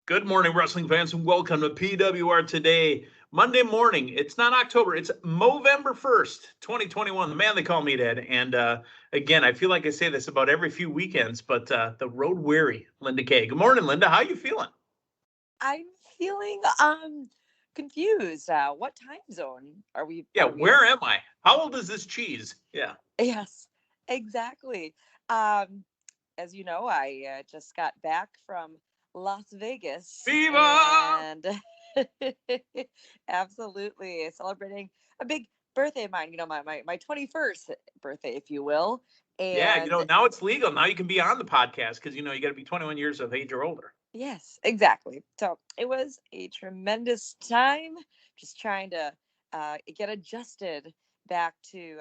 Good morning, wrestling fans, and welcome to PWR Today. Monday morning. It's not October. It's Movember 1st, 2021. The man they call Meathead. And again, I feel like I say this about every few weekends, but the road weary Linda Kay. Good morning, Linda. How you feeling? I'm feeling confused. What time zone are we? Yeah, are we where in? am I? How old is this cheese? Yeah. Yes, exactly. As you know, I just got back from Las Vegas Viva! and absolutely celebrating a big birthday of mine. My 21st birthday, if you will. Yeah, And now it's legal. Now you can be on the podcast because, you got to be 21 years of age or older. yes, exactly. So it was a tremendous time just trying to get adjusted back to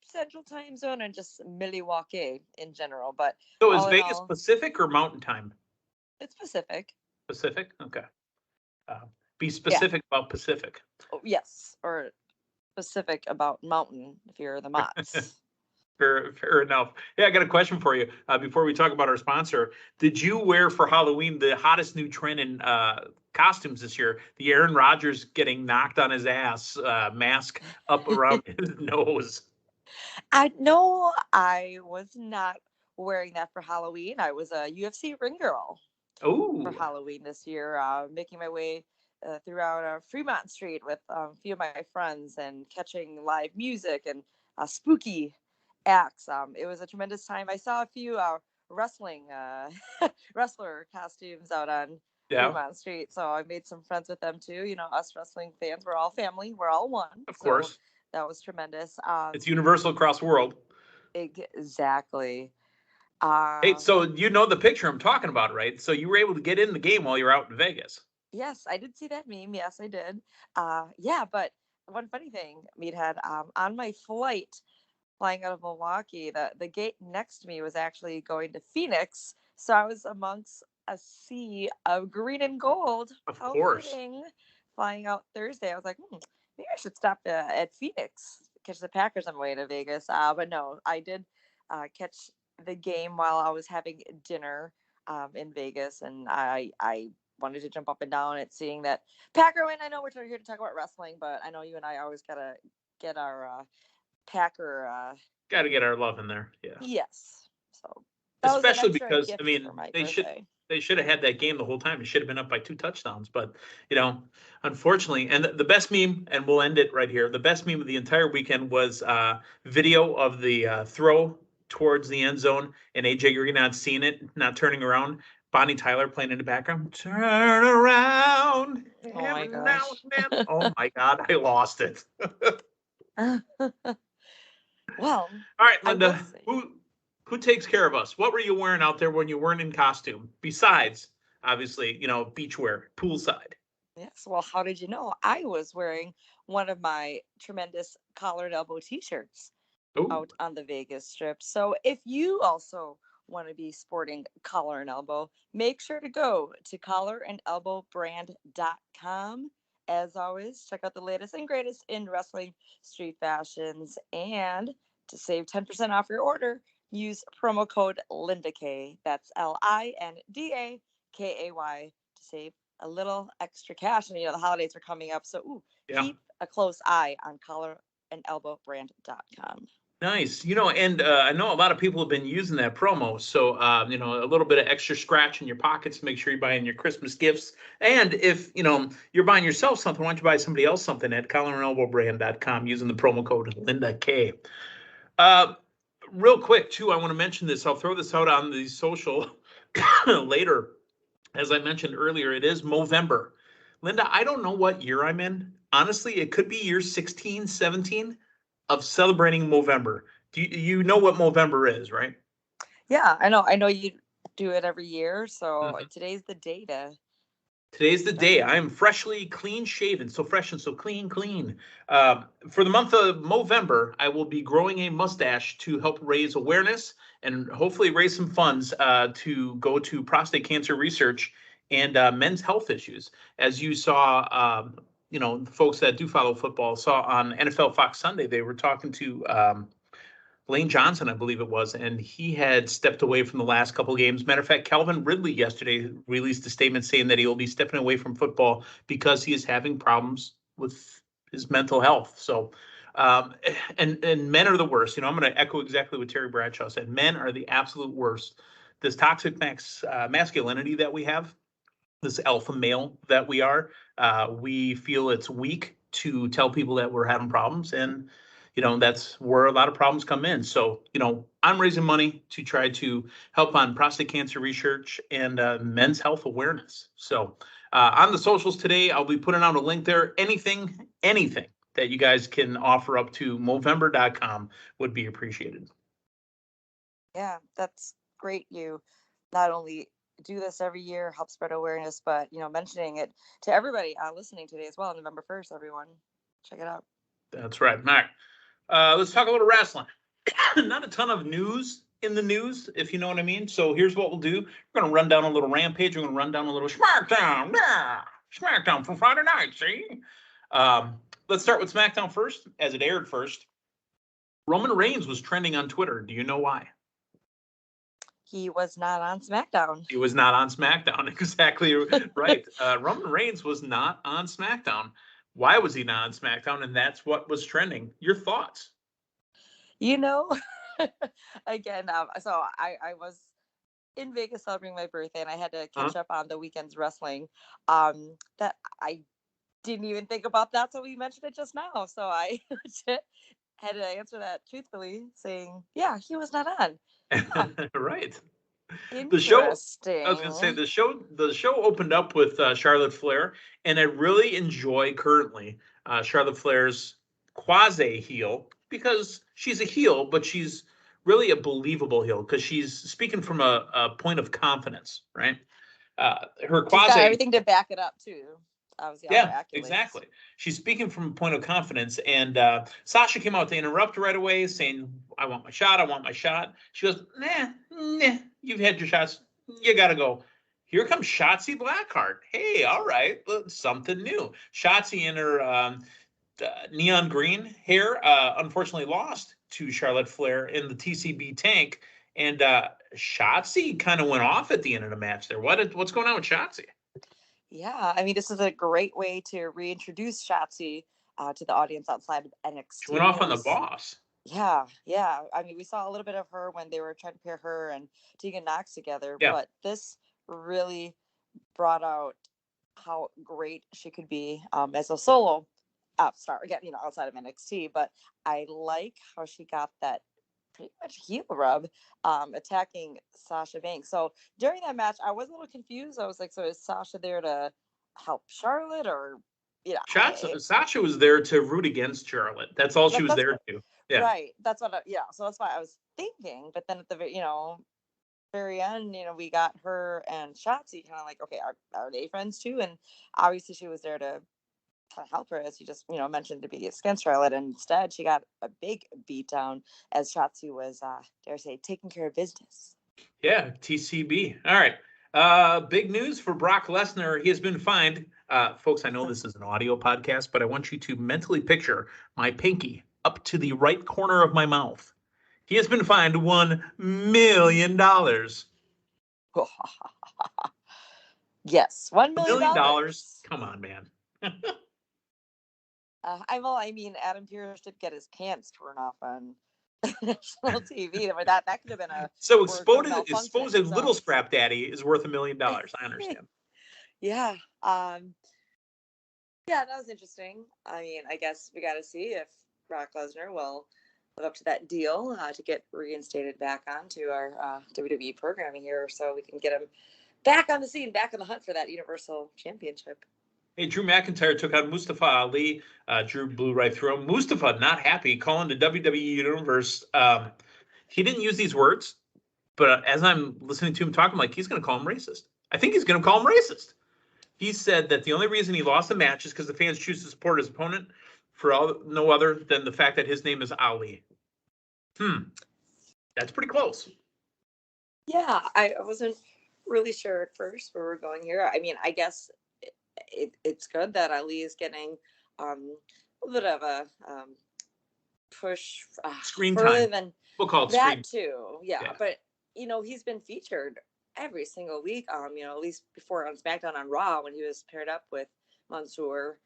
Central Time Zone and just Milwaukee in general. But So is all in Vegas all, Pacific or Mountain Time? it's Pacific. Pacific? Okay. Uh, be Yeah. specific about Pacific. Oh, yes. Or specific about mountain if you're the Mott's. Fair enough. Yeah, I got a question for you before we talk about our sponsor. Did you wear for Halloween the hottest new trend in costumes this year? The Aaron Rodgers getting knocked on his ass mask up around his nose. I know I was not wearing that for Halloween. I was a UFC ring girl for Oh, Halloween this year, making my way throughout Fremont Street with a few of my friends and catching live music and spooky acts. It was a tremendous time. I saw a few wrestling wrestler costumes out on yeah, Fremont Street, so I made some friends with them too. Us wrestling fans, we're all family, we're all one. of So course. that was tremendous. It's universal across the world. Exactly. Hey, Um, so you know the picture I'm talking about, right? So you were able to get in the game while you're out in Vegas. Yes, I did see that meme. Yes, I did. Yeah, but one funny thing, Meathead, on my flight flying out of Milwaukee, the gate next to me was actually going to Phoenix. So I was amongst a sea of green and gold. Of How course. fitting. Flying out Thursday, I was like, maybe I should stop at Phoenix, catch the Packers on my way to Vegas. But no, I did catch the game while I was having dinner in Vegas, and I wanted to jump up and down at seeing that Packer win. I know we're here to talk about wrestling, but I know you and I always gotta get our Packer. Got to get our love in there. Yeah. Yes. So that was an Especially extra because gift for my birthday. they should have had that game the whole time. It should have been up by 2 touchdowns, but unfortunately, and the best meme, and we'll end it right here. The best meme of the entire weekend was video of the throw towards the end zone, and AJ Green not seeing it, not turning around. Bonnie Tyler playing in the background. Turn around Oh my every now gosh. and then. Oh my God, I lost it. Well, All right, I will Linda, say who takes care of us? What were you wearing out there when you weren't in costume? Besides, obviously, beachwear, poolside. yes. Well, how did you know? I was wearing one of my tremendous collared elbow t-shirts Oh, out on the Vegas Strip. So if you also want to be sporting collar and elbow, make sure to go to collarandelbowbrand.com. As always, check out the latest and greatest in wrestling street fashions. And to save 10% off your order, use promo code LindaK. That's LINDAKAY to save a little extra cash. And the holidays are coming up. So yeah. keep a close eye on collarandelbowbrand.com. Nice. And I know a lot of people have been using that promo. So, a little bit of extra scratch in your pockets to make sure you're buying your Christmas gifts. And if, you're buying yourself something, why don't you buy somebody else something at collarandelbowbrand.com using the promo code Linda K. Real quick, too, I want to mention this. I'll throw this out on the social later. As I mentioned earlier, it is Movember. Linda, I don't know what year I'm in. Honestly, it could be year 16, 17 of celebrating Movember. You know what Movember is, right? Yeah, I know. I know you do it every year. So Mhm. today's the day to Today's the start day. it. I am freshly clean shaven, so fresh and so clean, clean. For the month of Movember, I will be growing a mustache to help raise awareness and hopefully raise some funds to go to prostate cancer research and men's health issues. As you saw, the folks that do follow football saw on NFL Fox Sunday, they were talking to Lane Johnson, I believe it was, and he had stepped away from the last couple of games. Matter of fact, Calvin Ridley yesterday released a statement saying that he will be stepping away from football because he is having problems with his mental health. So, and men are the worst. I'm going to echo exactly what Terry Bradshaw said. Men are the absolute worst. This toxic masculinity that we have, this alpha male that we are, we feel it's weak to tell people that we're having problems, and that's where a lot of problems come in. So I'm raising money to try to help on prostate cancer research and men's health awareness. So on the socials today, I'll be putting out a link there. Anything that you guys can offer up to Movember.com would be appreciated. Yeah, that's great. You not only do this every year, help spread awareness, but mentioning it to everybody listening today as well. November 1st, everyone, check it out. That's right, Mac. Let's talk a little wrestling. Not a ton of news in the news, if you know what I mean. So here's what we'll do. We're going to run down a little Rampage. We're going to run down a little Smackdown. Yeah, Smackdown from Friday night, see? Let's start with Smackdown first, as it aired first. Roman Reigns was trending on Twitter. Do you know why? He was not on SmackDown. He was not on SmackDown. Exactly right. Roman Reigns was not on SmackDown. Why was he not on SmackDown? And that's what was trending. Your thoughts? Again, so I was in Vegas celebrating my birthday, and I had to catch up on the weekend's wrestling. That I didn't even think about that, so we mentioned it just now. So I had to answer that truthfully, saying, yeah, he was not on. Right. The show, I was going to say, the show opened up with Charlotte Flair, and I really enjoy currently Charlotte Flair's quasi heel, because she's a heel, but she's really a believable heel because she's speaking from a point of confidence, right? Her quasi, she's got everything to back it up too. Yeah, exactly. She's speaking from a point of confidence, and Sasha came out to interrupt right away, saying, I want my shot. She goes, nah, you've had your shots. You got to go. Here comes Shotzi Blackheart. Hey, all right, something new. Shotzi in her neon green hair, unfortunately lost to Charlotte Flair in the TCB tank, and Shotzi kind of went off at the end of the match there. What's going on with Shotzi? Yeah, I mean, this is a great way to reintroduce Shotzi to the audience outside of NXT. She went off on the boss. Yeah. I mean, we saw a little bit of her when they were trying to pair her and Tegan Knox together, but this really brought out how great she could be as a solo star, again, outside of NXT. But I like how she got that pretty much heel rub attacking Sasha Banks. So during that match, I was a little confused. I was like, so is Sasha there to help Charlotte, or Sasha was there to root against Charlotte. That's all she was there to. Yeah. Right. That's what so that's why I was thinking. But then at the very end, we got her and Shotzi kind of like, okay, are they friends too? And obviously she was there to kind of help her, as you just mentioned, to be against Charlotte, and instead she got a big beatdown as Shotzi was dare say taking care of business. Yeah, TCB. All right. Big news for Brock Lesnar. He has been fined. Folks, I know this is an audio podcast, but I want you to mentally picture my pinky up to the right corner of my mouth. He has been fined $1 million. Yes, $1 million. Come on, man. I mean, Adam Pearce did get his pants torn off on national TV. That could have been a exposed little scrap daddy is worth $1 million. I understand. Yeah. Yeah, that was interesting. I mean, I guess we got to see if Brock Lesnar will live up to that deal to get reinstated back onto our WWE programming here, so we can get him back on the scene, back in the hunt for that Universal Championship. Hey, Drew McIntyre took on Mustafa Ali. Drew blew right through him. Mustafa, not happy, calling the WWE Universe. He didn't use these words, but as I'm listening to him talk, I'm like, he's going to call him racist. I think he's going to call him racist. He said that the only reason he lost the match is because the fans choose to support his opponent for no other than the fact that his name is Ali. That's pretty close. Yeah, I wasn't really sure at first where we're going here. I mean, I guess it's good that Ali is getting a little bit of a push screen time. We'll call it That stream. too, yeah. But he's been featured every single week. At least before on SmackDown on Raw when he was paired up with Mansoor.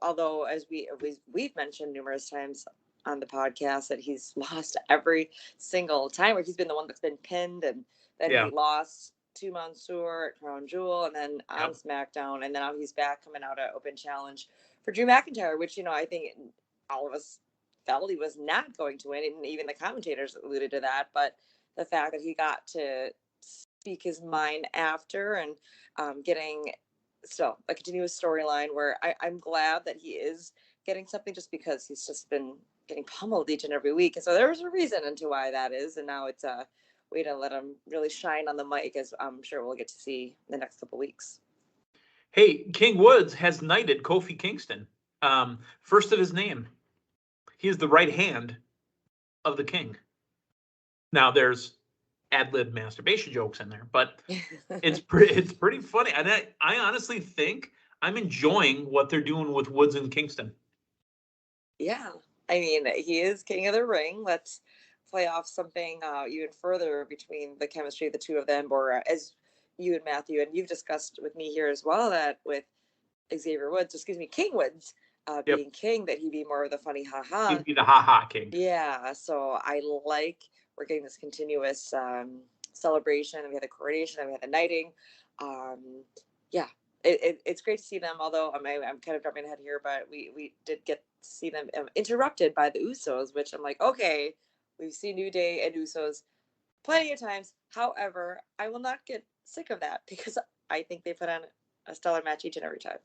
Although as we've mentioned numerous times on the podcast that he's lost every single time, where he's been the one that's been pinned, and then he lost to Mansoor at Crown Jewel, and then on SmackDown, and then now he's back coming out at Open Challenge for Drew McIntyre, which I think all of us felt he was not going to win, and even the commentators alluded to that. But the fact that he got to speak his mind after, and getting still a continuous storyline where I'm glad that he is getting something, just because he's just been getting pummeled each and every week. And so there's a reason into why that is. And now it's a way to let him really shine on the mic, as I'm sure we'll get to see the next couple weeks. Hey, King Woods has knighted Kofi Kingston. First of his name. He is the right hand of the king. Now there's ad-lib masturbation jokes in there, but it's pretty funny. And I honestly think I'm enjoying what they're doing with Woods and Kingston. Yeah. I mean, he is king of the ring. Let's play off something even further between the chemistry of the two of them, or as you and Matthew, and you've discussed with me here as well, that with King Woods being king, that he'd be more of the funny ha-ha. He'd be the ha-ha king. Yeah, so I like we're getting this continuous celebration, and we had the coronation, and we had the knighting. It's great to see them, although I'm kind of jumping ahead here, but we did get to see them interrupted by the Usos, which I'm like, okay, we've seen New Day and Usos plenty of times. However, I will not get sick of that, because I think they put on a stellar match each and every time.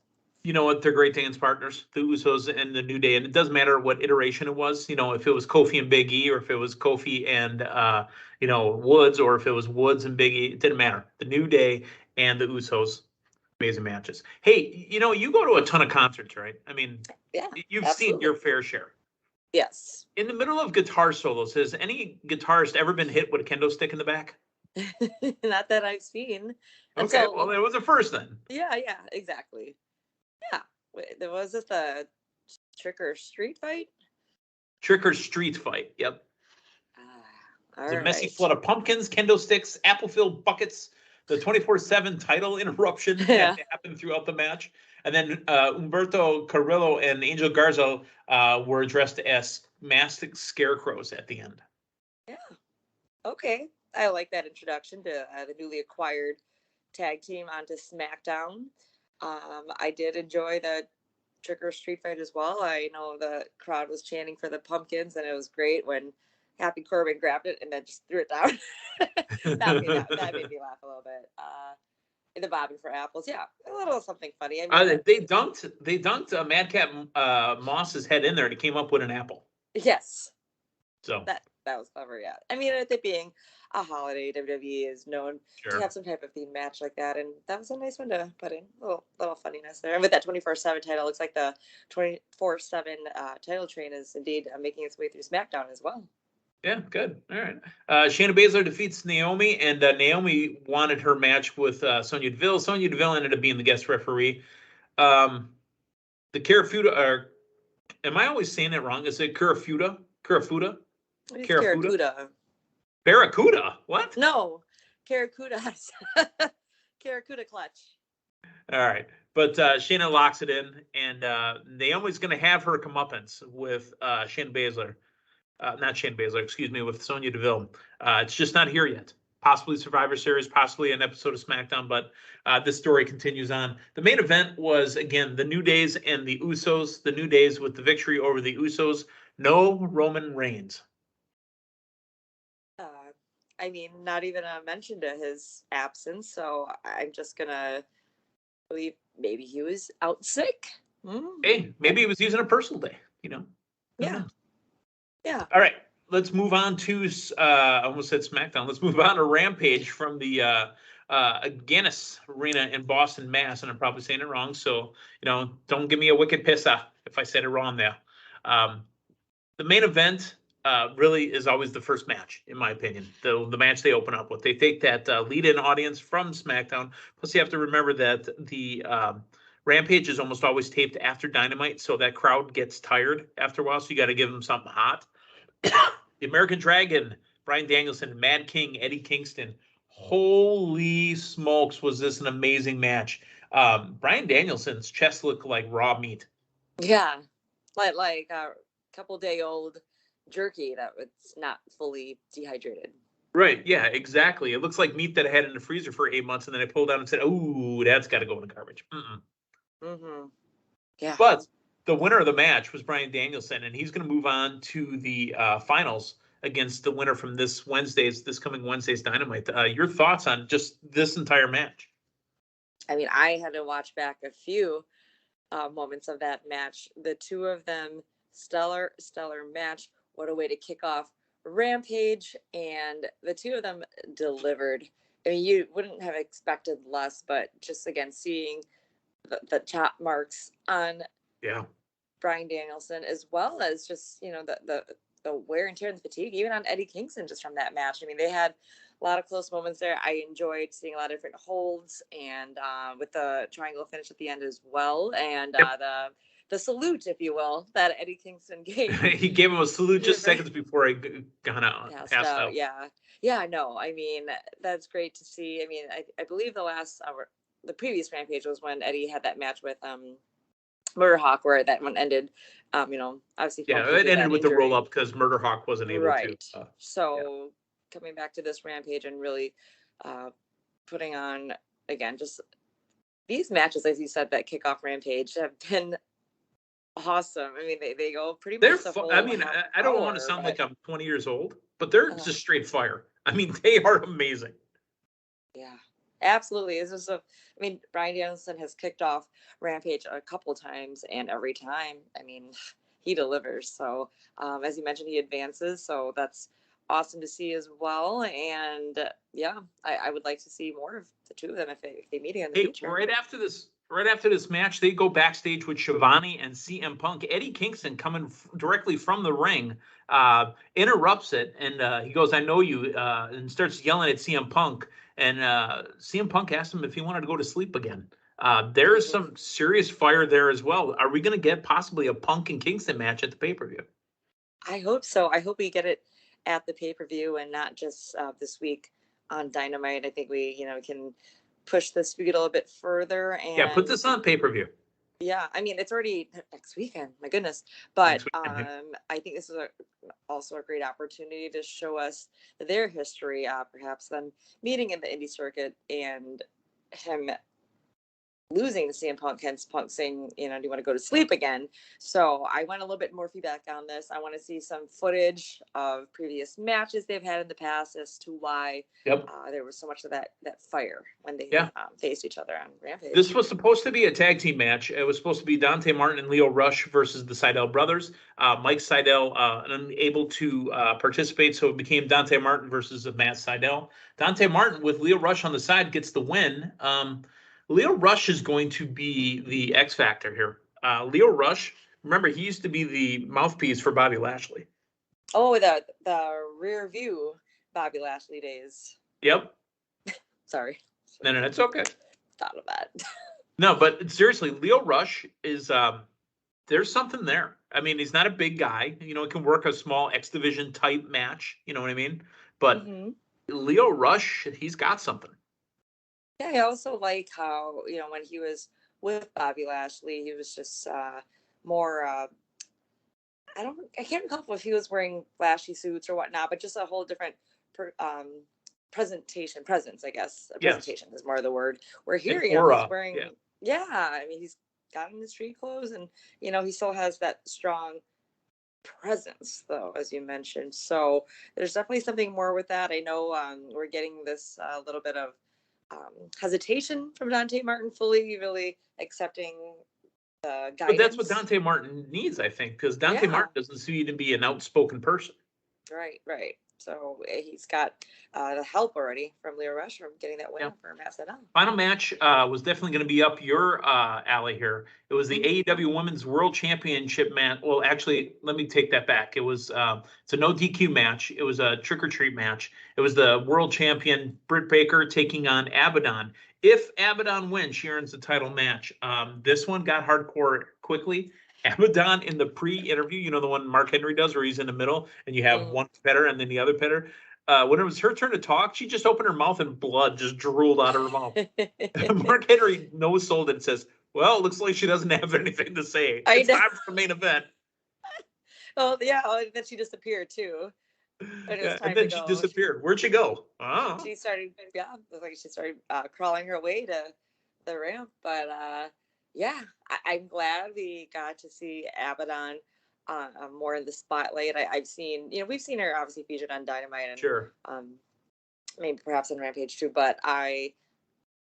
You know what? They're great dance partners, the Usos and the New Day. And it doesn't matter what iteration it was. If it was Kofi and Big E, or if it was Kofi and, Woods, or if it was Woods and Big E, it didn't matter. The New Day and the Usos, amazing matches. Hey, you go to a ton of concerts, right? I mean, you've seen your fair share. Yes. In the middle of guitar solos, has any guitarist ever been hit with a kendo stick in the back? Not that I've seen. And okay, well, it was a first then. Yeah, exactly. Yeah. Wait, was this the Trick or Street fight? Trick or Street fight, yep. It's a messy flood of pumpkins, kendo sticks, apple-filled buckets, the 24/7 title interruption that happened throughout the match. And then Humberto Carrillo and Angel Garza were dressed as masked scarecrows at the end. Yeah. Okay. I like that introduction to the newly acquired tag team onto SmackDown. I did enjoy the Trick or Street fight as well. I know the crowd was chanting for the pumpkins, and it was great when Happy Corbin grabbed it and then just threw it down. that made me laugh a little bit. The bobbing for apples, a little something funny. I mean, they dunked Madcap Moss's head in there, and he came up with an apple. Yes. So that was clever. Yeah, I mean, it being a holiday, WWE is known to have some type of theme match like that, and that was a nice one to put in. A little funniness there. And with that 24/7 title, looks like the 24/7 title train is indeed making its way through SmackDown as well. Yeah, good. All right. Shayna Baszler defeats Naomi, and Naomi wanted her match with Sonya Deville. Sonya Deville ended up being the guest referee. The Karafuda, am I always saying it wrong? Is it Karafuda? Karafuda? Karafuda. Barracuda? What? No, Karakuda. Karakuda clutch. All right. But Shayna locks it in, and Naomi's going to have her comeuppance with Shayna Baszler. Not Shayna Baszler, excuse me, with Sonya Deville. It's just not here yet. Possibly Survivor Series, possibly an episode of SmackDown, but this story continues on. The main event was, again, the New Days and the Usos. The New Days with the victory over the Usos. No Roman Reigns. I mean, not even a mention to his absence, so I'm just going to believe maybe he was out sick. Hey, maybe he was using a personal day, Yeah. Yeah. All right, let's move on to, I almost said SmackDown. Let's move on to Rampage from the Guinness Arena in Boston, Mass. And I'm probably saying it wrong, so, don't give me a wicked pissa if I said it wrong there. The main event really is always the first match, in my opinion. The match they open up with. They take that lead-in audience from SmackDown. Plus, you have to remember that the Rampage is almost always taped after Dynamite, so that crowd gets tired after a while, so you got to give them something hot. The American Dragon, Bryan Danielson, Mad King, Eddie Kingston. Holy smokes, was this an amazing match. Bryan Danielson's chest looked like raw meat. Yeah, like a couple day old jerky that was not fully dehydrated. Right, yeah, exactly. It looks like meat that I had in the freezer for 8 months, and then I pulled out and said, "Ooh, that's got to go in the garbage." Yeah. But the winner of the match was Bryan Danielson, and he's going to move on to the finals against the winner from this coming Wednesday's Dynamite. Your thoughts on just this entire match? I mean, I had to watch back a few moments of that match. The two of them, stellar match. What a way to kick off Rampage, and the two of them delivered. I mean, you wouldn't have expected less, but just again seeing the chop marks on Bryan Danielson, as well as just the wear and tear and the fatigue, even on Eddie Kingston, just from that match. I mean, they had a lot of close moments there. I enjoyed seeing a lot of different holds, and with the triangle finish at the end as well, and the salute, if you will, that Eddie Kingston gave. He gave him a salute just seconds before I kind of passed out. Yeah, no, I mean, that's great to see. I mean, I believe the previous Rampage was when Eddie had that match with Murderhawk, where that one ended. Obviously. Yeah, it ended with the roll up because Murderhawk wasn't able to. Coming back to this Rampage and really putting on again, just these matches, as you said, that kick off Rampage have been awesome. I mean, they go pretty much. I don't want to sound like I'm 20 years old, but they're just straight fire. I mean, they are amazing. Yeah, absolutely. Bryan Danielson has kicked off Rampage a couple times, and every time, I mean, he delivers. So, as you mentioned, he advances. So that's awesome to see as well. And I would like to see more of the two of them if they meet again in the future. Right after this match, they go backstage with Shivani and CM Punk. Eddie Kingston, coming directly from the ring, interrupts it, and he goes, "I know you," and starts yelling at CM Punk. And CM Punk asked him if he wanted to go to sleep again. There is some serious fire there as well. Are we going to get possibly a Punk and Kingston match at the pay-per-view? I hope so. I hope we get it at the pay-per-view and not just this week on Dynamite. I think we can push this feud a little bit further. And put this on pay-per-view. Yeah, I mean, it's already next weekend. My goodness. But I think this is also a great opportunity to show us their history, perhaps them meeting in the indie circuit and him losing to CM Punk, hence Punk saying, do you want to go to sleep again? So I want a little bit more feedback on this. I want to see some footage of previous matches they've had in the past as to why there was so much of that fire when they faced each other on Rampage. This was supposed to be a tag team match. It was supposed to be Dante Martin and Leo Rush versus the Sydal brothers. Mike Sydal unable to participate, so it became Dante Martin versus Matt Sydal. Dante Martin with Leo Rush on the side gets the win. Leo Rush is going to be the X factor here. Leo Rush, remember, he used to be the mouthpiece for Bobby Lashley. Oh, the rear view Bobby Lashley days. Yep. Sorry. No, it's okay. Thought of that. No, but seriously, Leo Rush is there's something there. I mean, he's not a big guy. He can work a small X Division type match. You know what I mean? But Leo Rush, he's got something. Yeah, I also like how, when he was with Bobby Lashley, he was just more, I can't recall if he was wearing flashy suits or whatnot, but just a whole different presence, I guess. Presentation is more the word. Where here he's wearing, I mean, he's got in the street clothes and, he still has that strong presence, though, as you mentioned. So there's definitely something more with that. I know we're getting this little bit of hesitation from Dante Martin fully really accepting the guidance. But that's what Dante Martin needs, I think, because Dante Martin doesn't seem to be an outspoken person. Right. So he's got the help already from Leo Rush from getting that win for Matt Sydal. Final match was definitely going to be up your alley here. It was the AEW Women's World Championship match. Well, actually, let me take that back. It was it's a no DQ match. It was a trick or treat match. It was the world champion Britt Baker taking on Abaddon. If Abaddon wins, she earns the title match. This one got hardcore quickly. Abaddon in the pre-interview, you know, the one Mark Henry does where he's in the middle and you have one competitor and then the other competitor. When it was her turn to talk, she just opened her mouth and blood just drooled out of her mouth. Mark Henry no-sold it and says, well, it looks like she doesn't have anything to say. It's time for the main event. Oh, yeah. Oh, and then she disappeared, too. And then she disappeared. Where'd she go? She started, it was like she started crawling her way to the ramp. But yeah, I'm glad we got to see Abaddon more in the spotlight. I've seen, we've seen her obviously featured on Dynamite and sure. Maybe perhaps on Rampage too, but I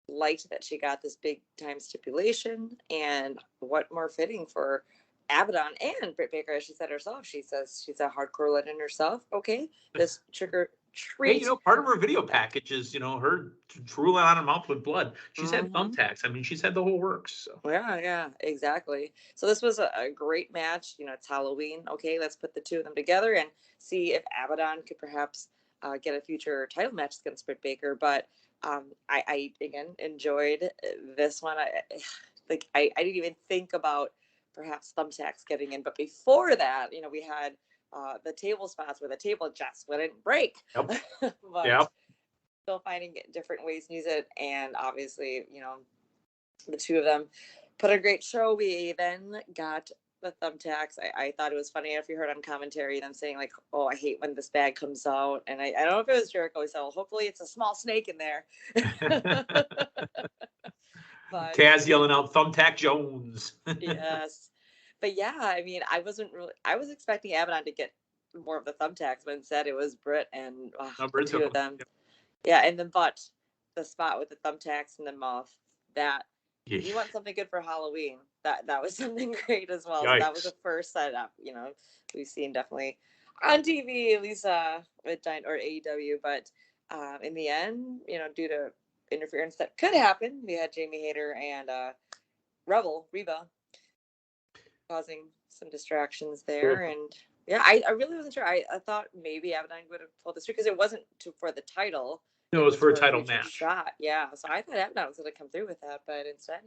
liked that she got this big time stipulation, and what more fitting for Abaddon and Britt Baker, as she said herself. She says she's a hardcore legend herself. Okay, this trigger treat. Hey, part of her video package is, her drooling on her mouth with blood. She's had thumbtacks. I mean, she's had the whole works. So. Yeah, exactly. So this was a great match. It's Halloween. Okay, let's put the two of them together and see if Abaddon could perhaps get a future title match against Britt Baker. But I again enjoyed this one. I didn't even think about perhaps thumbtacks getting in, but before that, we had the table spots where the table just wouldn't break. Yep. But still finding different ways to use it, and obviously, the two of them put a great show. We then got the thumbtacks. I thought it was funny if you heard on commentary them saying like, "Oh, I hate when this bag comes out," and I don't know if it was Jericho. He said, "Well, hopefully it's a small snake in there." But Taz yelling out "Thumbtack Jones." Yes, but yeah, I mean, I was expecting Abaddon to get more of the thumbtacks, but instead it was Britt and the two of them. Yep. Yeah, and then but the spot with the thumbtacks in the mouth, that you want something good for Halloween. That was something great as well. So that was the first setup, we've seen definitely on TV, at least with Giant or AEW. But in the end, due to interference that could happen, we had Jamie Hayter and Reba causing some distractions there. And yeah, I really wasn't sure. I thought maybe Abaddon would have pulled this through because it wasn't for the title. No, it was for a title match. Shot. Yeah, so I thought Abaddon was going to come through with that, but instead,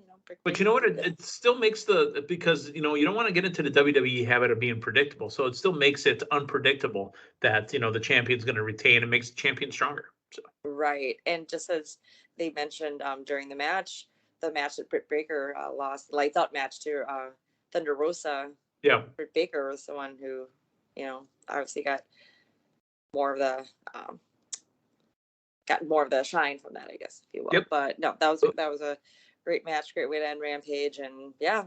But you know what? It still makes because you don't want to get into the WWE habit of being predictable. So it still makes it unpredictable that the champion's going to retain and makes the champion stronger. So. Right, and just as they mentioned during the match that Britt Baker lost, the lights out match to Thunder Rosa. Yeah, Britt Baker was the one who, obviously got more of the shine from that, I guess, if you will. Yep. But no, that was a great match, great way to end Rampage, and yeah,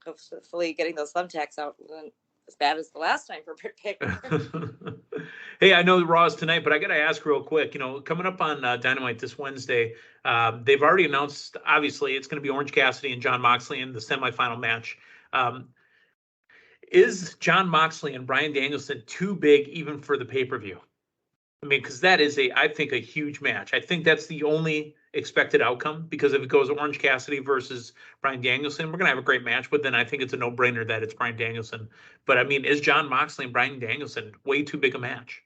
hopefully getting those thumbtacks out wasn't as bad as the last time for Britt Baker. Hey, I know the Raw is tonight, but I got to ask real quick. Coming up on Dynamite this Wednesday, they've already announced. Obviously, it's going to be Orange Cassidy and Jon Moxley in the semifinal match. Is Jon Moxley and Bryan Danielson too big even for the pay-per-view? I mean, because that is I think a huge match. I think that's the only expected outcome, because if it goes Orange Cassidy versus Bryan Danielson, we're going to have a great match, but then I think it's a no-brainer that it's Bryan Danielson. But I mean, is Jon Moxley and Bryan Danielson way too big a match?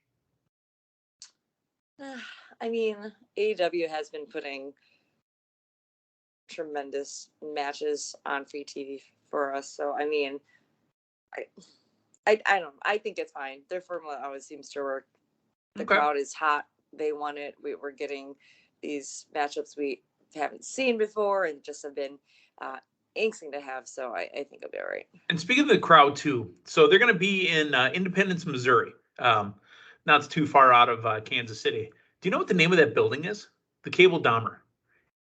I mean, AEW has been putting tremendous matches on free TV for us. So, I mean, I don't know. I think it's fine. Their formula always seems to work. The crowd is hot. They want it. We're getting these matchups we haven't seen before and just have been anxious to have. So I think it'll be all right. And speaking of the crowd too, so they're going to be in Independence, Missouri, not too far out of Kansas City. Do you know what the name of that building is? The Cable Dahmer.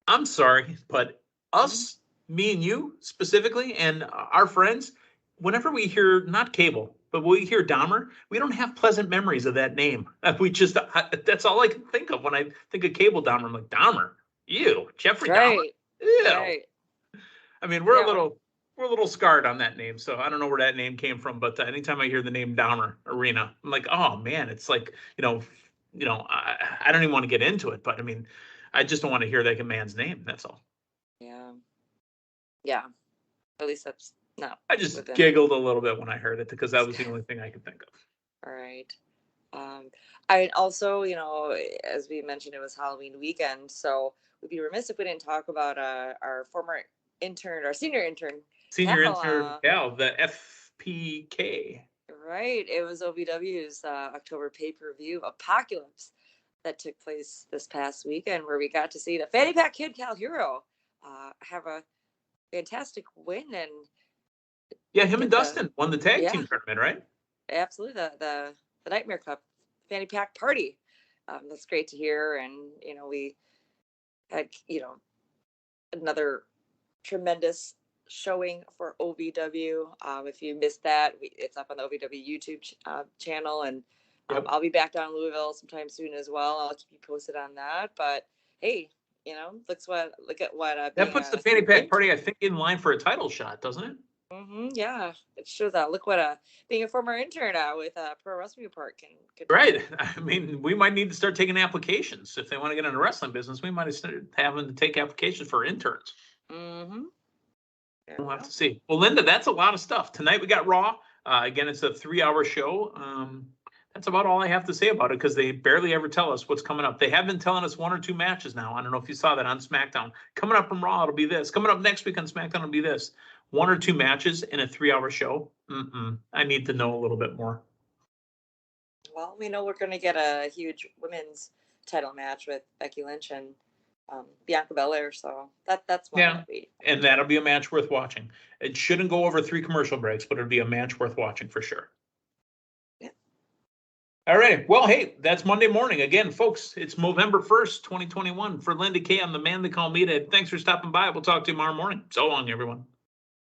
I'm sorry, but us, me and you specifically, and our friends, whenever we hear not Cable, but when we hear Dahmer, we don't have pleasant memories of that name. That's all I can think of when I think of Cable Dahmer. I'm like, Dahmer, ew, Jeffrey Dahmer, ew. Right. I mean, we're a little scarred on that name, so I don't know where that name came from. But anytime I hear the name Dahmer Arena, I'm like, oh man, it's like I don't even want to get into it, but I mean, I just don't want to hear that man's name. That's all. Yeah. At least that's. No, I just giggled a little bit when I heard it because that was the only thing I could think of. All right. I also, as we mentioned, it was Halloween weekend, so we'd be remiss if we didn't talk about our former intern, our senior intern, Senior Cal, intern Cal, the FPK. Right. It was OVW's October pay-per-view Apocalypse that took place this past weekend, where we got to see the Fanny Pack Kid Cal Hero have a fantastic win and Yeah, him and get the Dustin won the tag yeah, team tournament, right? absolutely the Nightmare Cup Fanny Pack Party. That's great to hear, and we had another tremendous showing for OVW. If you missed that, it's up on the OVW YouTube channel, and Yep. I'll be back down in Louisville sometime soon as well. I'll keep you posted on that. But hey, look at what That puts the Fanny Pack Party, I think, in line for a title shot, doesn't it? Yeah, it shows that. Look what being a former intern with Pro Wrestling Report can right. I mean, we might need to start taking applications. If they want to get in the wrestling business, we might start having to take applications for interns. Mm-hmm. We'll have to see. Well, Linda, that's a lot of stuff. Tonight we got Raw. Again, it's a 3-hour show. That's about all I have to say about it, because they barely ever tell us what's coming up. They have been telling us 1 or 2 matches now. I don't know if you saw that on SmackDown. Coming up from Raw, it'll be this. Coming up next week on SmackDown, it'll be this. 1 or 2 matches in a 3-hour show. I need to know a little bit more. Well, we know we're going to get a huge women's title match with Becky Lynch and Bianca Belair, so that's one that we. And that'll be a match worth watching. It shouldn't go over 3 commercial breaks, but it'll be a match worth watching for sure. Yeah. All right. Well, hey, that's Monday morning. Again, folks, it's Movember 1st, 2021. For Linda Kay, I'm the man they call Meathead. Thanks for stopping by. We'll talk to you tomorrow morning. So long, everyone.